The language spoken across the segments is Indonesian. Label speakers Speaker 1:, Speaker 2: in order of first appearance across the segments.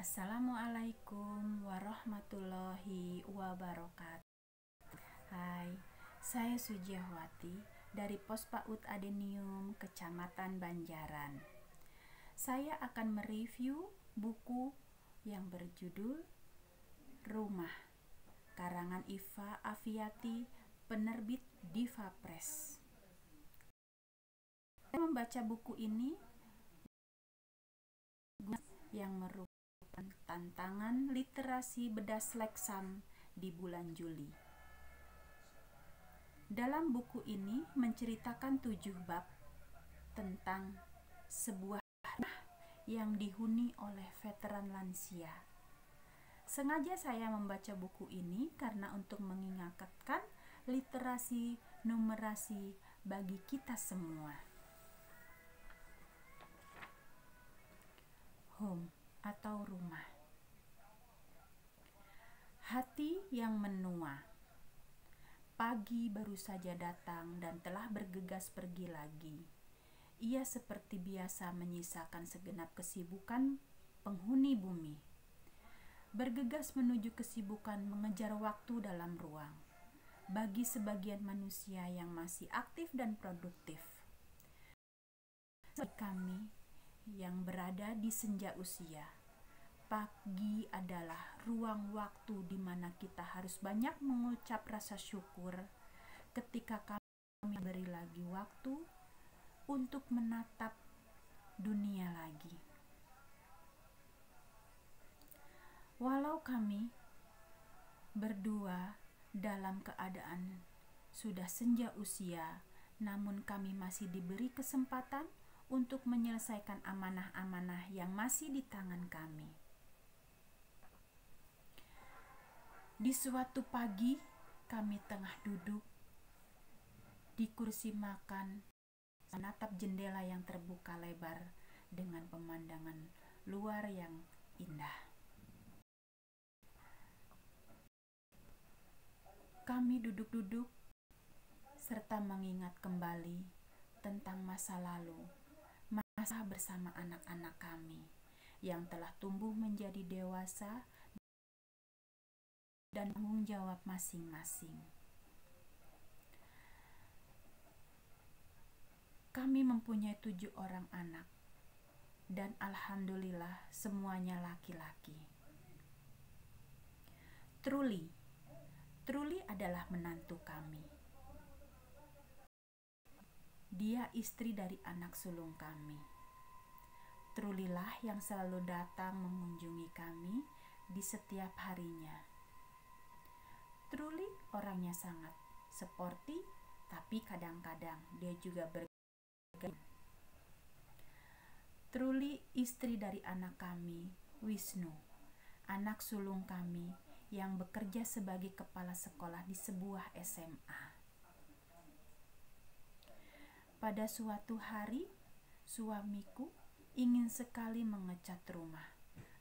Speaker 1: Assalamualaikum warahmatullahi wabarakatuh. Hai, saya Sujiahwati dari Pos PAUD Adenium, Kecamatan Banjaran. Saya akan mereview buku yang berjudul Rumah, karangan Iva Afiati, penerbit Diva Press. Saya membaca buku ini yang merupakan tantangan literasi bedas leksam di bulan Juli. Dalam buku ini menceritakan 7 bab tentang sebuah rumah yang dihuni oleh veteran lansia. Sengaja saya membaca buku ini karena untuk mengingatkan literasi numerasi bagi kita semua. Home atau rumah. Hati yang menua. Pagi baru saja datang dan telah bergegas pergi lagi. Ia seperti biasa menyisakan segenap kesibukan penghuni bumi. Bergegas menuju kesibukan mengejar waktu dalam ruang. Bagi sebagian manusia yang masih aktif dan produktif. Kami yang berada di senja usia. Pagi adalah ruang waktu di mana kita harus banyak mengucap rasa syukur ketika kami beri lagi waktu untuk menatap dunia lagi. Walau kami berdua dalam keadaan sudah senja usia, namun kami masih diberi kesempatan untuk menyelesaikan amanah-amanah yang masih di tangan kami. Di suatu pagi, kami tengah duduk di kursi makan, menatap jendela yang terbuka lebar dengan pemandangan luar yang indah. Kami duduk-duduk serta mengingat kembali tentang masa lalu. Masa bersama anak-anak kami yang telah tumbuh menjadi dewasa dan tanggung jawab masing-masing. Kami mempunyai 7 orang anak dan alhamdulillah semuanya laki-laki. Truly adalah menantu kami. Dia istri dari anak sulung kami. Trulilah yang selalu datang mengunjungi kami di setiap harinya. Truly orangnya sangat sporty, tapi kadang-kadang dia juga bergaya. Truly istri dari anak kami, Wisnu, anak sulung kami yang bekerja sebagai kepala sekolah di sebuah SMA. Pada suatu hari, suamiku ingin sekali mengecat rumah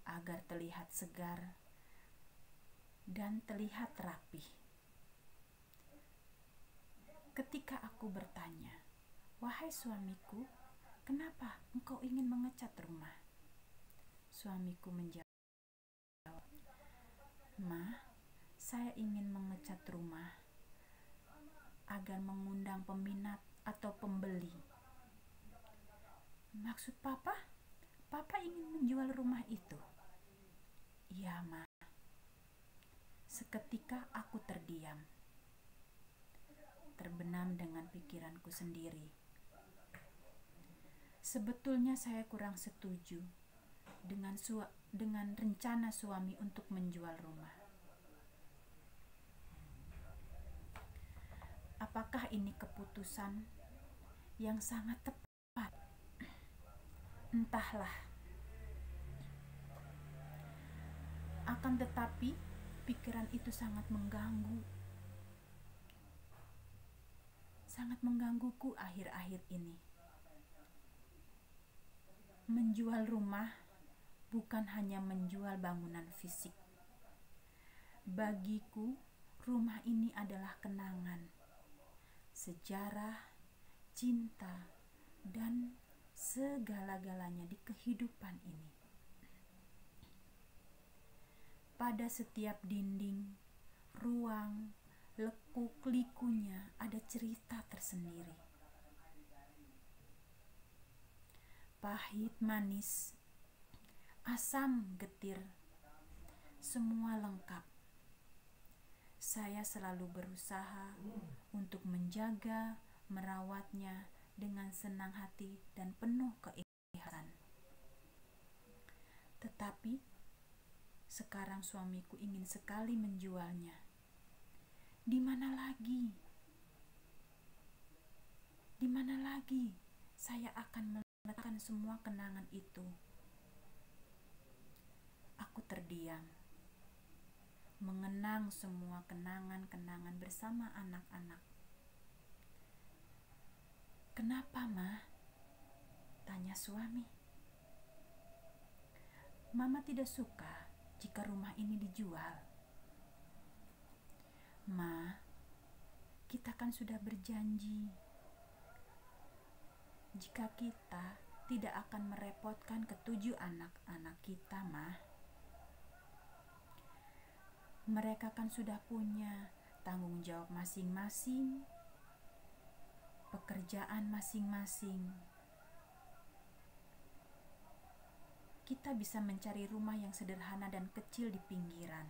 Speaker 1: agar terlihat segar dan terlihat rapih. Ketika aku bertanya, "Wahai suamiku, kenapa engkau ingin mengecat rumah?" Suamiku menjawab, "Ma, saya ingin mengecat rumah agar mengundang peminat atau pembeli." "Maksud Papa? Papa ingin menjual rumah itu?" "Iya, Ma." Seketika aku terdiam, terbenam dengan pikiranku sendiri. Sebetulnya saya kurang setuju dengan rencana suami untuk menjual rumah. Apakah ini keputusan yang sangat tepat? Entahlah. Akan tetapi, pikiran itu sangat menggangguku akhir-akhir ini. Menjual rumah bukan hanya menjual bangunan fisik. Bagiku, rumah ini adalah kenangan, sejarah, cinta, dan segala-galanya di kehidupan ini. Pada setiap dinding, ruang, lekuk-likunya ada cerita tersendiri. Pahit, manis, asam, getir, semua lengkap. Saya selalu berusaha untuk menjaga, merawatnya dengan senang hati dan penuh keikhlasan. Tetapi sekarang suamiku ingin sekali menjualnya. Di mana lagi? Di mana lagi saya akan meletakkan semua kenangan itu? Aku terdiam, mengenang semua kenangan-kenangan bersama anak-anak. "Kenapa, Ma?" tanya suami. "Mama tidak suka jika rumah ini dijual." "Ma, kita kan sudah berjanji jika kita tidak akan merepotkan ketujuh anak-anak kita, Ma. Mereka kan sudah punya tanggung jawab masing-masing, pekerjaan masing-masing. Kita bisa mencari rumah yang sederhana dan kecil di pinggiran.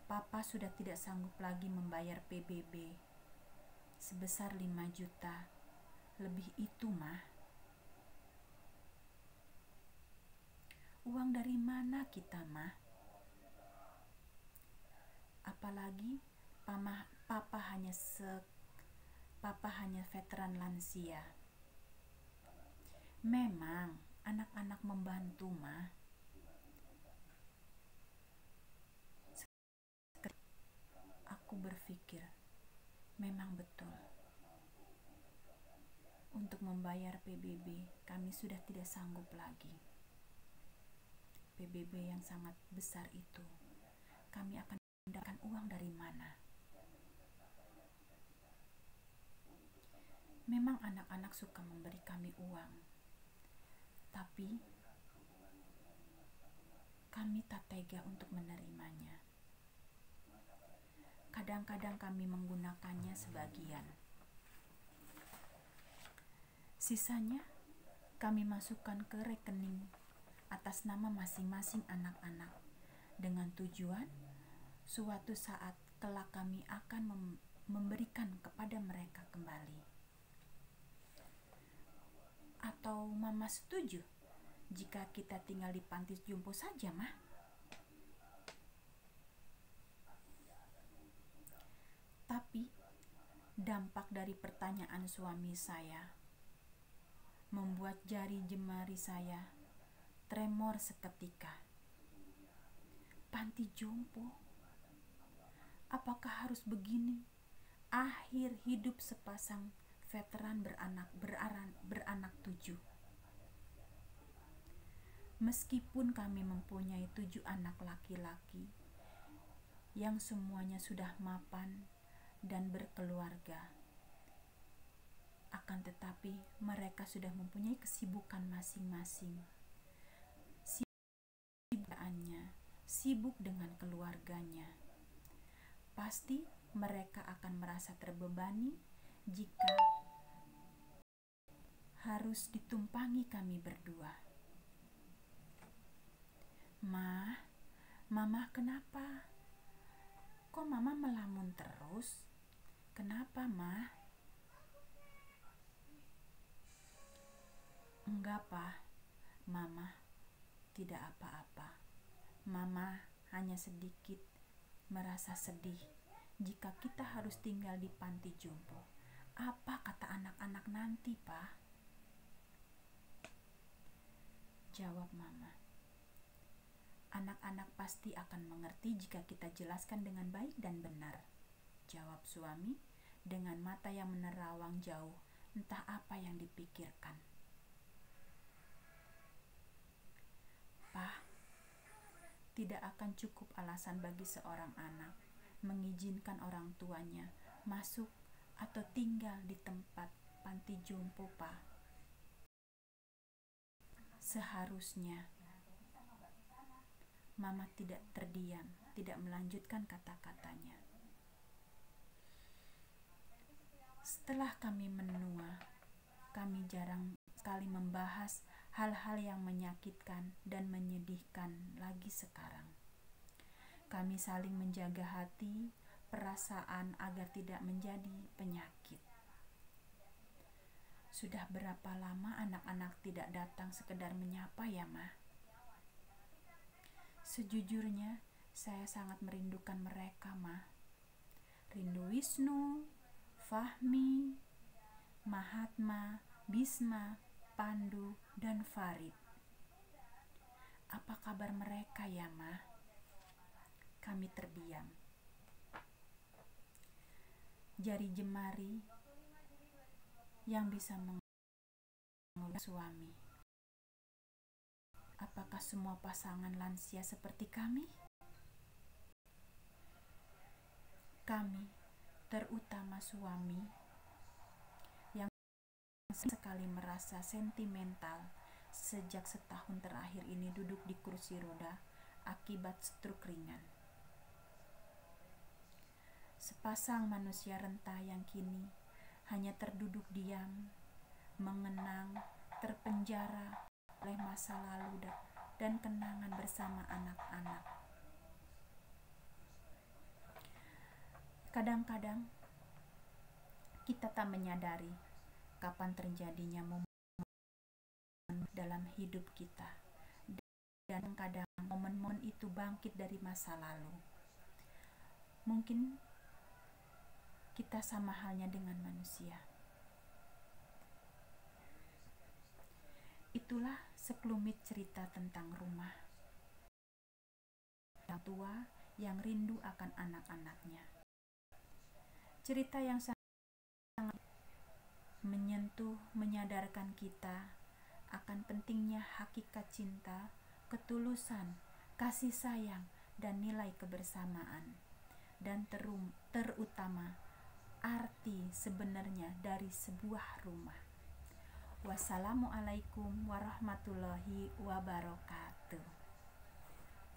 Speaker 1: Papa sudah tidak sanggup lagi membayar PBB sebesar 5 juta. Lebih itu, Ma. Uang dari mana kita, Ma? Apalagi Papa hanya veteran lansia. Memang anak-anak membantu, Ma. Aku berpikir, memang betul. Untuk membayar PBB, kami sudah tidak sanggup lagi. PBB yang sangat besar itu, kami akan mendapatkan uang dari mana? Memang anak-anak suka memberi kami uang, tapi kami tak tega untuk menerimanya. Kadang-kadang kami menggunakannya sebagian. Sisanya kami masukkan ke rekening atas nama masing-masing anak-anak dengan tujuan suatu saat kelak kami akan memberikan kepada mereka kembali. Atau Mama setuju jika kita tinggal di panti jompo saja, Ma? Tapi dampak dari pertanyaan suami saya membuat jari jemari saya tremor seketika. Panti jompo? Apakah harus begini akhir hidup sepasang veteran beranak 7? Meskipun kami mempunyai 7 anak laki-laki yang semuanya sudah mapan dan berkeluarga, akan tetapi mereka sudah mempunyai kesibukan masing-masing. Sibuk dengan keluarganya. Pasti mereka akan merasa terbebani jika harus ditumpangi kami berdua. Mama kenapa? Kok Mama melamun terus? Kenapa, Ma? Enggak, Pa. Mama tidak apa-apa. Mama hanya sedikit merasa sedih jika kita harus tinggal di panti jompo. Apa kata anak-anak nanti, Pa? Jawab Mama. Anak-anak pasti akan mengerti jika kita jelaskan dengan baik dan benar. Jawab suami dengan mata yang menerawang jauh, entah apa yang dipikirkan. Pa, tidak akan cukup alasan bagi seorang anak mengizinkan orang tuanya masuk atau tinggal di tempat panti jompo, Pa. Seharusnya Mama tidak terdiam, tidak melanjutkan kata-katanya. Setelah kami menua, kami jarang sekali membahas hal-hal yang menyakitkan dan menyedihkan lagi sekarang. Kami saling menjaga hati, perasaan agar tidak menjadi penyakit. Sudah berapa lama anak-anak tidak datang sekedar menyapa ya, Ma? Sejujurnya, saya sangat merindukan mereka, Ma. Rindu Wisnu, Fahmi, Mahatma, Bisma, Pandu, dan Farid. Apa kabar mereka ya, Ma? Kami terdiam. Jari jemari yang bisa mengulur suami. Apakah semua pasangan lansia seperti kami? Kami, terutama suami, yang sekali merasa sentimental sejak setahun terakhir ini duduk di kursi roda akibat stroke ringan. Sepasang manusia renta yang kini hanya terduduk diam, mengenang, terpenjara oleh masa lalu dan kenangan bersama anak-anak. Kadang-kadang kita tak menyadari kapan terjadinya momen dalam hidup kita, dan kadang momen-momen itu bangkit dari masa lalu. Mungkin kita sama halnya dengan manusia. Itulah sekelumit cerita tentang rumah. Orang tua yang rindu akan anak-anaknya. Cerita yang sangat menyentuh, menyadarkan kita akan pentingnya hakikat cinta, ketulusan, kasih sayang, dan nilai kebersamaan. Dan terutama arti sebenarnya dari sebuah rumah. Wassalamualaikum warahmatullahi wabarakatuh.